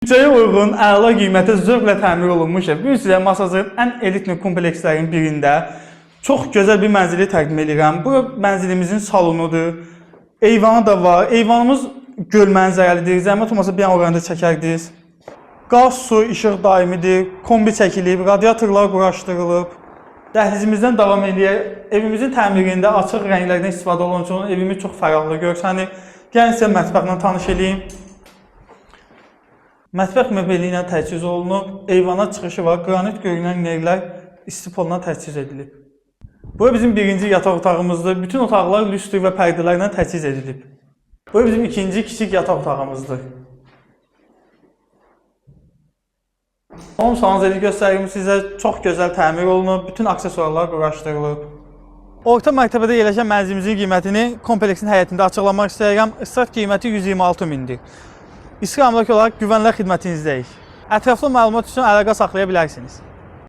Bütçəyə uyğun, əla qiymətə zövqlə təmir olunmuş ev. Bu sizə Masazın ən elit komplekslərin birində çox gözəl bir mənzili təqdim edirəm. Bu mənzilimizin salonudur. Eyvanı da var. Eyvanımız göl mənzərəlidir. Zəhmət olmasa bir an oranda çəkərdiniz. Qaz, su, işıq daimidir. Kombi çəkilib, radiatorlar quraşdırılıb. Dəhlizimizdən davam edək. Evimizin təmirində açıq rənglərdən istifadə olunan üçün evimiz çox fərahlı görsənir. Gəlin sizə mətbəxlə tanış edeyim. Mətbəx möbeli ilə təchiz olunub. Eyvana çıxışı var. Qranit görünən yerlər istipolla təchiz edilib. Bu bizim birinci yataq otağımızdır. Bütün otaqlar lüstr və pərdələrlə təchiz edilib. Bu bizim ikinci kiçik yataq otağımızdır. Son sanzeli göstərim sizə çox gözəl təmir olunub, bütün aksesuarlar quraşdırılıb. Orta mərtəbədə yerləşən mənzilimizin qiymətini kompleksin həyətində açıqlamaq istəyirəm. Start qiyməti 126 mindir. İstiqamdakı olaraq güvənlər xidmətinizdəyik. Ətraflı məlumat üçün əlaqə saxlaya bilərsiniz.